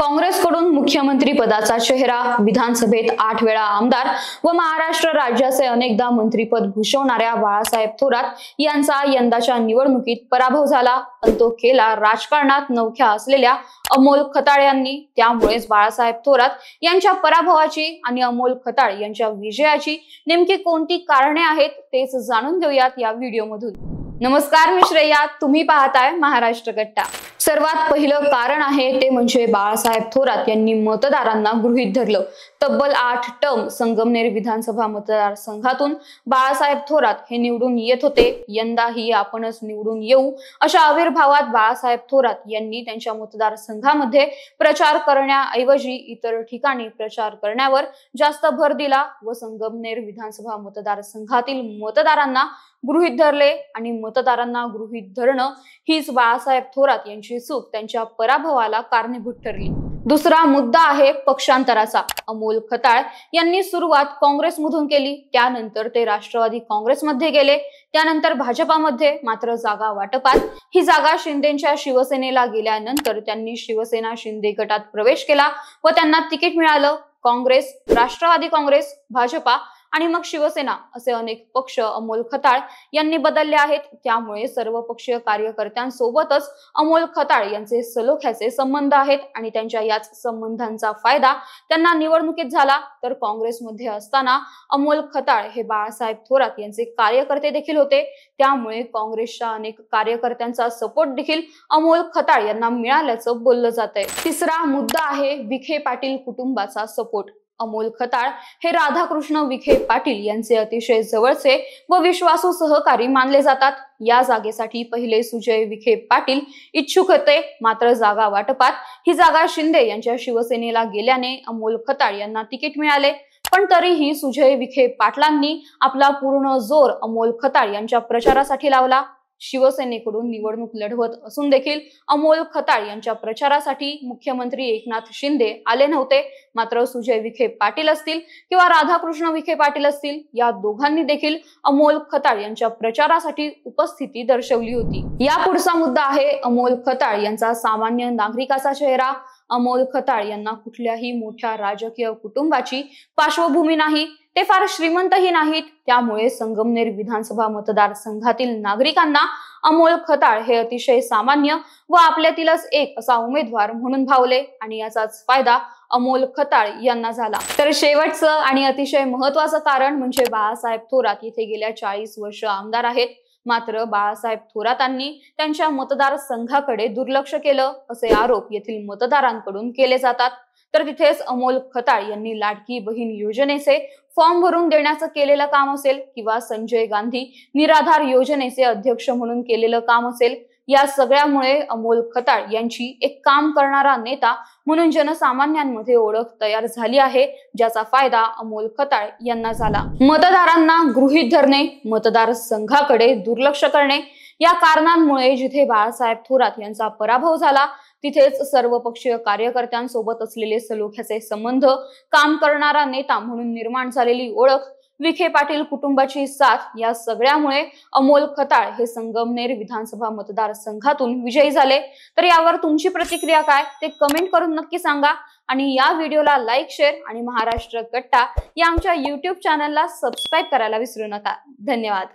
काँग्रेसकडून मुख्यमंत्री पदाचा चेहरा, विधानसभेत 8 वेळा आमदार व महाराष्ट्र राज्याचे अनेकदा मंत्रीपद भूषवणाऱ्या बाळासाहेब थोरात यांचा यंदाच्या निवडणुकीत पराभव झाला, पण तो केला राजकारणात नवख्या असलेल्या अमोल खताळ यांनी। त्यामुळेच बाळासाहेब थोरात यांच्या पराभवाची आणि अमोल खताळ यांच्या विजयाची नेमकी कोणती कारणे आहेत तेच जाणून घेऊयात या व्हिडिओमधून। नमस्कार, मी श्रेया, तुम्ही पाहताय महाराष्ट्र कट्टा। सर्वात पहिलं कारण आहे ते म्हणजे बाळासाहेब थोरात यांनी मतदारांना गृहीत धरलं। तब्बल 8 टर्म संगमनेर विधानसभा मतदारसंघातून बाळासाहेब थोरात हे निवडून येत होते। यंदाही आपणच निवडून येऊ अशा आविर्भावात बाळासाहेब थोरात यांनी त्यांच्या मतदारसंघामध्ये प्रचार करण्याऐवजी इतर ठिकाणी प्रचार करण्यावर जास्त भर दिला व संगमनेर विधानसभा मतदारसंघातील मतदारांना गृहीत धरले आणि मतदारांना गृहीत धरणं हीच बाळासाहेब थोरात यांची चूक त्यांच्या पराभवाला कारणीभूत ठरली। दुसरा मुद्दा आहे पक्षांतराचा। अमोल खताळ यांनी सुरुवात काँग्रेसमधून केली, त्यानंतर ते राष्ट्रवादी काँग्रेसमध्ये गेले, त्यानंतर भाजपामध्ये। मात्र जागा वाटपात ही जागा शिंदेच्या शिवसेनेला गेल्यानंतर त्यांनी शिवसेना शिंदे गटात प्रवेश केला व त्यांना तिकीट मिळालं। काँग्रेस, राष्ट्रवादी काँग्रेस, भाजपा आणि मग शिवसेना असे अनेक पक्ष अमोल खताळ यांनी बदलले आहेत। त्यामुळे सर्व पक्षीय कार्यकर्त्यांसोबतच अमोल खताळ यांचे सलोख्याचे संबंध आहेत आणि त्यांच्या याच संबंधांचा फायदा त्यांना निवडणुकीत झाला। तर काँग्रेसमध्ये असताना अमोल खताळ हे बाळासाहेब थोरात यांचे कार्यकर्ते देखील होते, त्यामुळे काँग्रेसच्या अनेक कार्यकर्त्यांचा सपोर्ट देखील अमोल खताळ यांना मिळाल्याचं बोललं जातंय। तिसरा मुद्दा आहे विखे पाटील कुटुंबाचा सपोर्ट। अमोल खताळ हे राधाकृष्ण विखे पाटील यांचे अतिशय जवळचे व विश्वासू सहकारी मानले जातात। या जागेसाठी पहिले सुजय विखे पाटील इच्छुक होते, मात्र जागा वाटपात ही जागा शिंदे यांच्या शिवसेनेला गेल्याने अमोल खताळ यांना तिकीट मिळाले। पण तरीही सुजय विखे पाटलांनी आपला पूर्ण जोर अमोल खताळ यांच्या प्रचारासाठी लावला। शिवसेनेकडून निवडणूक लढवत असून देखील अमोल खताळ यांच्या प्रचारासाठी मुख्यमंत्री एकनाथ शिंदे आले नव्हते। मात्र सुजय विखे पाटील असतील किंवा राधाकृष्ण विखे पाटील असतील, या दोघांनी देखील अमोल खताळ यांच्या प्रचारासाठी उपस्थिती दर्शवली होती। या पुढचा मुद्दा आहे अमोल खताळ यांचा सामान्य नागरिकाचा चेहरा। अमोल खताळ यांना कुठल्याही मोठ्या राजकीय कुटुंबाची पार्श्वभूमी नाही, ते फार श्रीमंतही नाहीत, त्यामुळे संगमनेर विधानसभा मतदारसंघातील नागरिकांना अमोल खताळ हे अतिशय सामान्य व आपल्यातीलच एक असा उमेदवार म्हणून भावले आणि याचाच फायदा अमोल खताळ यांना झाला। तर शेवटचं आणि अतिशय महत्त्वाचं कारण म्हणजे बाळासाहेब थोरात येथे गेल्या 40 वर्ष आमदार आहेत, मात्र बाळासाहेब थोरातांनी त्यांच्या मतदारसंघाकडे दुर्लक्ष केलं असे आरोप येथील मतदारांकडून केले जातात। तर तिथेच अमोल खताळ यांनी लाडकी बहीण योजनेचे फॉर्म भरून देण्याचं केलेलं काम असेल किंवा संजय गांधी निराधार योजनेचे अध्यक्ष म्हणून केलेलं काम असेल, या सगळ्यामुळे अमोल खताळ यांची एक काम करणारा नेता म्हणून जनसामान्यांमध्ये ओळख तयार झाली आहे, ज्याचा फायदा अमोल खताळ यांना झाला। मतदारांना गृहीत धरणे, मतदारसंघाकडे दुर्लक्ष करणे या कारणांमुळे जिथे बाळासाहेब थोरात यांचा पराभव झाला, तिथेच सर्व पक्षीय कार्यकर्त्यांसोबत असलेले सलोख्याचे संबंध, काम करणारा नेता म्हणून निर्माण झालेली ओळख, विखे पाटील कुटुंबाची साथ, या सगळ्यामुळे अमोल खताळ हे संगमनेर विधानसभा मतदारसंघातून विजयी झाले। तर यावर तुमची प्रतिक्रिया काय ते कमेंट करून नक्की सांगा आणि या व्हिडिओला लाईक, शेअर आणि महाराष्ट्र कट्टा या आमच्या YouTube चॅनलला सबस्क्राईब करायला विसरू नका। धन्यवाद।